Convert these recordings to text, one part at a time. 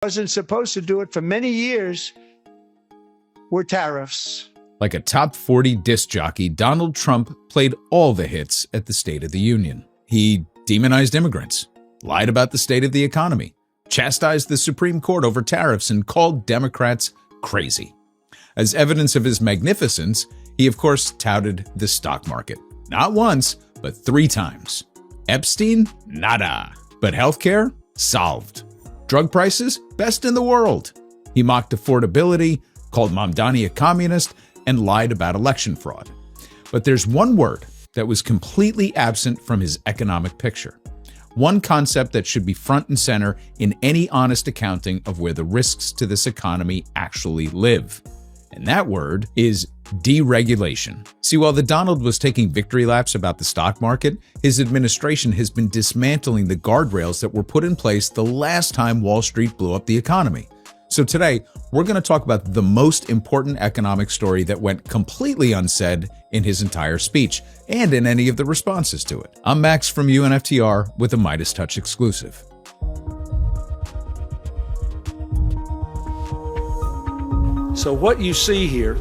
Wasn't supposed to do it for many years were tariffs. Like a top 40 disc jockey, Donald Trump played all the hits at the State of the Union. He demonized immigrants, lied about the state of the economy, chastised the Supreme Court over tariffs, and called Democrats crazy. As evidence of his magnificence, he of course touted the stock market. Not once, but 3 times. Epstein? Nada. But healthcare? Solved. Drug prices? Best in the world. He mocked affordability, called Mamdani a communist, and lied about election fraud. But there's one word that was completely absent from his economic picture. One concept that should be front and center in any honest accounting of where the risks to this economy actually live. And that word is deregulation. See, while the Donald was taking victory laps about the stock market, his administration has been dismantling the guardrails that were put in place the last time Wall Street blew up the economy. So today, we're going to talk about the most important economic story that went completely unsaid in his entire speech and in any of the responses to it. I'm Max from UNFTR with a Midas Touch exclusive. So what you see here,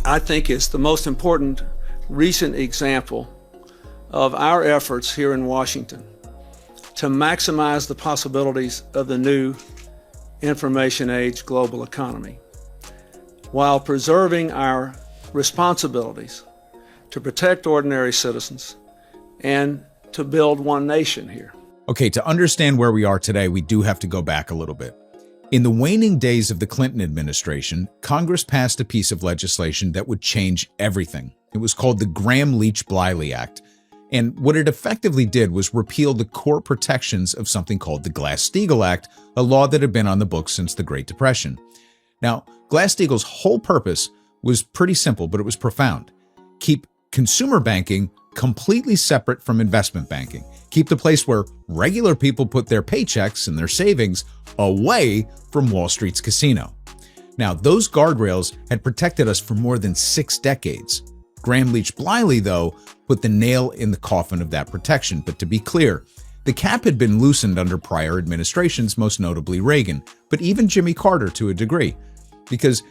I think, is the most important recent example of our efforts here in Washington to maximize the possibilities of the new information age global economy, while preserving our responsibilities to protect ordinary citizens and to build one nation here. Okay, to understand where we are today, we do have to go back a little bit. In the waning days of the Clinton administration, Congress passed a piece of legislation that would change everything. It was called the Gramm-Leach-Bliley Act. And what it effectively did was repeal the core protections of something called the Glass-Steagall Act, a law that had been on the books since the Great Depression. Now, Glass-Steagall's whole purpose was pretty simple, but it was profound. Keep consumer banking completely separate from investment banking. Keep the place where regular people put their paychecks and their savings away from Wall Street's casino. Now, those guardrails had protected us for more than 6 decades. Gramm-Leach-Bliley, though, put the nail in the coffin of that protection. But to be clear, the cap had been loosened under prior administrations, most notably Reagan, but even Jimmy Carter to a degree, because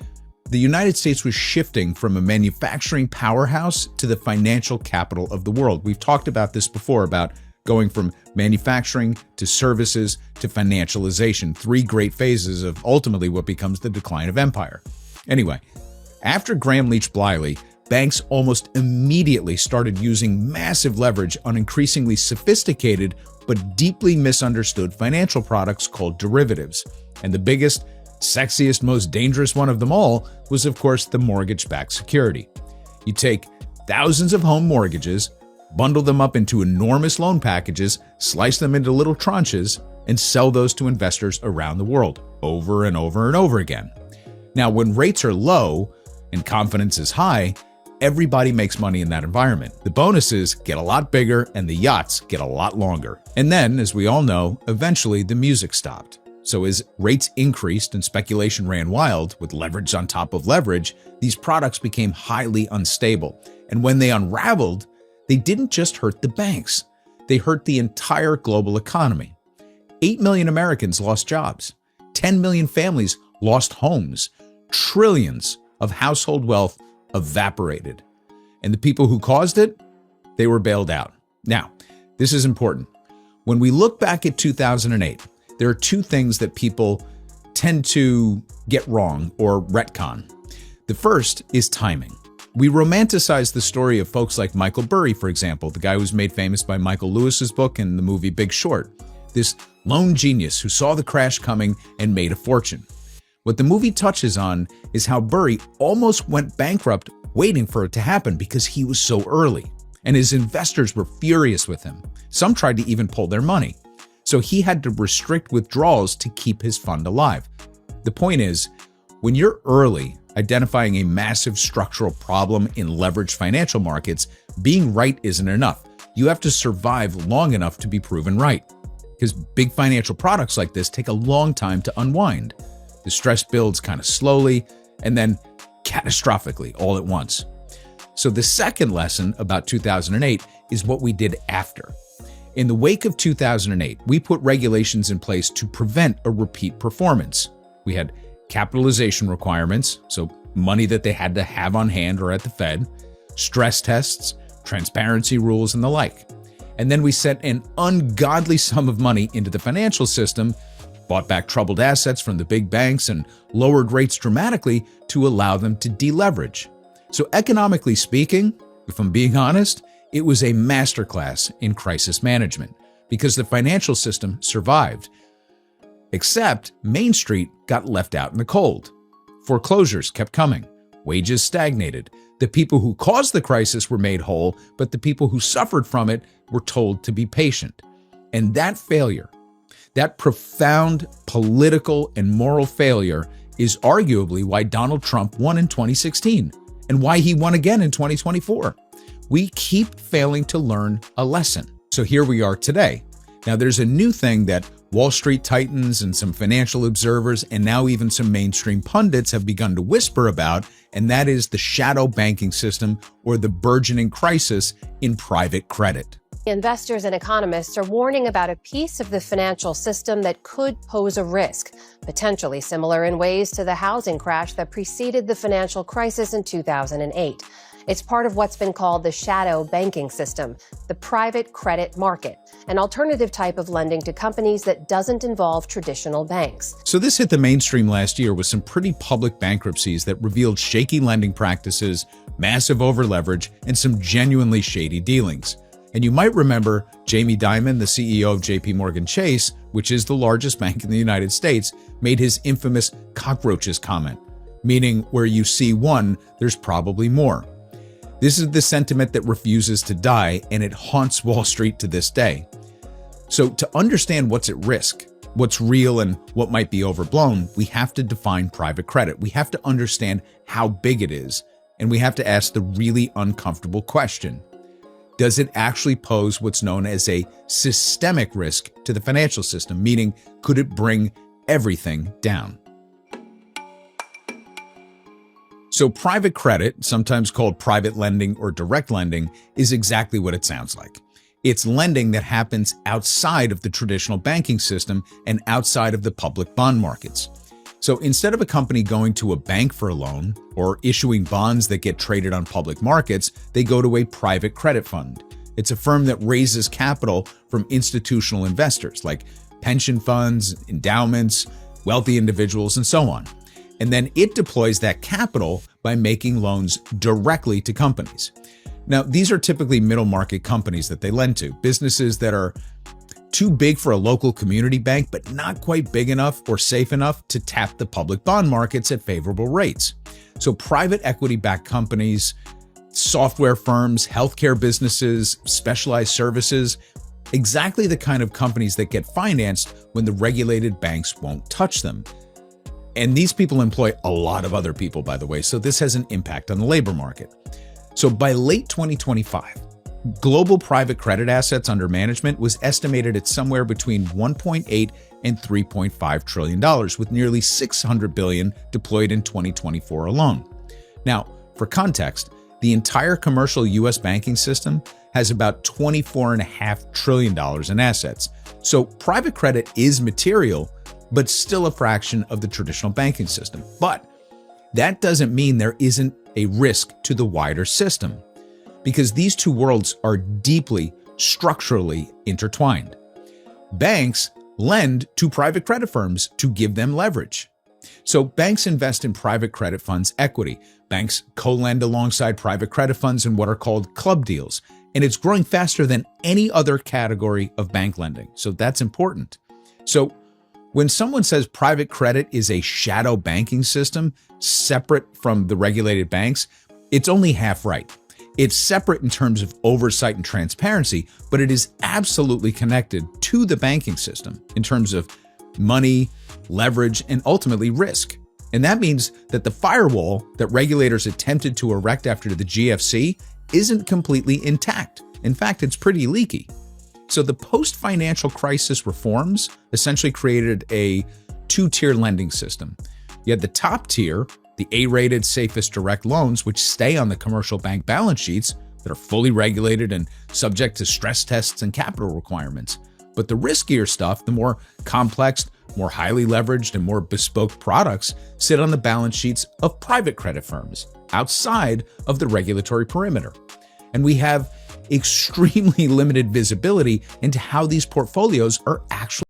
the United States was shifting from a manufacturing powerhouse to the financial capital of the world. We've talked about this before, about going from manufacturing to services to financialization, 3 great phases of ultimately what becomes the decline of empire. Anyway, after Gramm-Leach-Bliley, banks almost immediately started using massive leverage on increasingly sophisticated but deeply misunderstood financial products called derivatives. And the biggest, sexiest, most dangerous one of them all was, of course, the mortgage-backed security. You take thousands of home mortgages, bundle them up into enormous loan packages, slice them into little tranches, and sell those to investors around the world over and over and over again. Now, when rates are low and confidence is high, everybody makes money in that environment. The bonuses get a lot bigger and the yachts get a lot longer. And then, as we all know, eventually the music stopped. So as rates increased and speculation ran wild with leverage on top of leverage, these products became highly unstable. And when they unraveled, they didn't just hurt the banks. They hurt the entire global economy. 8 million Americans lost jobs. 10 million families lost homes. Trillions of household wealth evaporated. And the people who caused it, they were bailed out. Now, this is important. When we look back at 2008, there are 2 things that people tend to get wrong or retcon. The first is timing. We romanticize the story of folks like Michael Burry, for example, the guy who was made famous by Michael Lewis's book and the movie Big Short. This lone genius who saw the crash coming and made a fortune. What the movie touches on is how Burry almost went bankrupt waiting for it to happen because he was so early, and his investors were furious with him. Some tried to even pull their money. So he had to restrict withdrawals to keep his fund alive. The point is, when you're early, identifying a massive structural problem in leveraged financial markets, being right isn't enough. You have to survive long enough to be proven right. Because big financial products like this take a long time to unwind. The stress builds kind of slowly and then catastrophically all at once. So the second lesson about 2008 is what we did after. In the wake of 2008, we put regulations in place to prevent a repeat performance. We had capitalization requirements, so money that they had to have on hand or at the Fed, stress tests, transparency rules, and the like. And then we set an ungodly sum of money into the financial system, bought back troubled assets from the big banks, and lowered rates dramatically to allow them to deleverage. So economically speaking, if I'm being honest, it was a masterclass in crisis management because the financial system survived. Except Main Street got left out in the cold. Foreclosures kept coming. Wages stagnated. The people who caused the crisis were made whole, but the people who suffered from it were told to be patient. And that failure, that profound political and moral failure, is arguably why Donald Trump won in 2016 and why he won again in 2024. We keep failing to learn a lesson. So here we are today. Now, there's a new thing that Wall Street titans and some financial observers and now even some mainstream pundits have begun to whisper about, and that is the shadow banking system or the burgeoning crisis in private credit. Investors and economists are warning about a piece of the financial system that could pose a risk, potentially similar in ways to the housing crash that preceded the financial crisis in 2008. It's part of what's been called the shadow banking system, the private credit market, an alternative type of lending to companies that doesn't involve traditional banks. So this hit the mainstream last year with some pretty public bankruptcies that revealed shaky lending practices, massive overleverage, and some genuinely shady dealings. And you might remember Jamie Dimon, the CEO of JP Morgan Chase, which is the largest bank in the United States, made his infamous cockroaches comment, meaning where you see one, there's probably more. This is the sentiment that refuses to die, and it haunts Wall Street to this day. So to understand what's at risk, what's real and what might be overblown, we have to define private credit. We have to understand how big it is, and we have to ask the really uncomfortable question. Does it actually pose what's known as a systemic risk to the financial system? Meaning, could it bring everything down? So private credit, sometimes called private lending or direct lending, is exactly what it sounds like. It's lending that happens outside of the traditional banking system and outside of the public bond markets. So instead of a company going to a bank for a loan or issuing bonds that get traded on public markets, they go to a private credit fund. It's a firm that raises capital from institutional investors like pension funds, endowments, wealthy individuals, and so on. And then it deploys that capital by making loans directly to companies. Now, these are typically middle market companies that they lend to, businesses that are too big for a local community bank, but not quite big enough or safe enough to tap the public bond markets at favorable rates. So private equity-backed companies, software firms, healthcare businesses, specialized services, exactly the kind of companies that get financed when the regulated banks won't touch them. And these people employ a lot of other people, by the way, so this has an impact on the labor market. So by late 2025, global private credit assets under management was estimated at somewhere between $1.8 and $3.5 trillion, with nearly $600 billion deployed in 2024 alone. Now, for context, the entire commercial U.S. banking system has about $24.5 trillion in assets. So private credit is material, but still a fraction of the traditional banking system. But that doesn't mean there isn't a risk to the wider system, because these two worlds are deeply structurally intertwined. Banks lend to private credit firms to give them leverage. So banks invest in private credit funds equity. Banks co-lend alongside private credit funds in what are called club deals, and it's growing faster than any other category of bank lending. So that's important. So when someone says private credit is a shadow banking system separate from the regulated banks, it's only half right. It's separate in terms of oversight and transparency, but it is absolutely connected to the banking system in terms of money, leverage, and ultimately risk. And that means that the firewall that regulators attempted to erect after the GFC isn't completely intact. In fact, it's pretty leaky. So the post-financial crisis reforms essentially created a two-tier lending system. You had the top tier, the A-rated safest direct loans, which stay on the commercial bank balance sheets, that are fully regulated and subject to stress tests and capital requirements. But the riskier stuff, the more complex, more highly leveraged, and more bespoke products sit on the balance sheets of private credit firms outside of the regulatory perimeter. And we have extremely limited visibility into how these portfolios are actually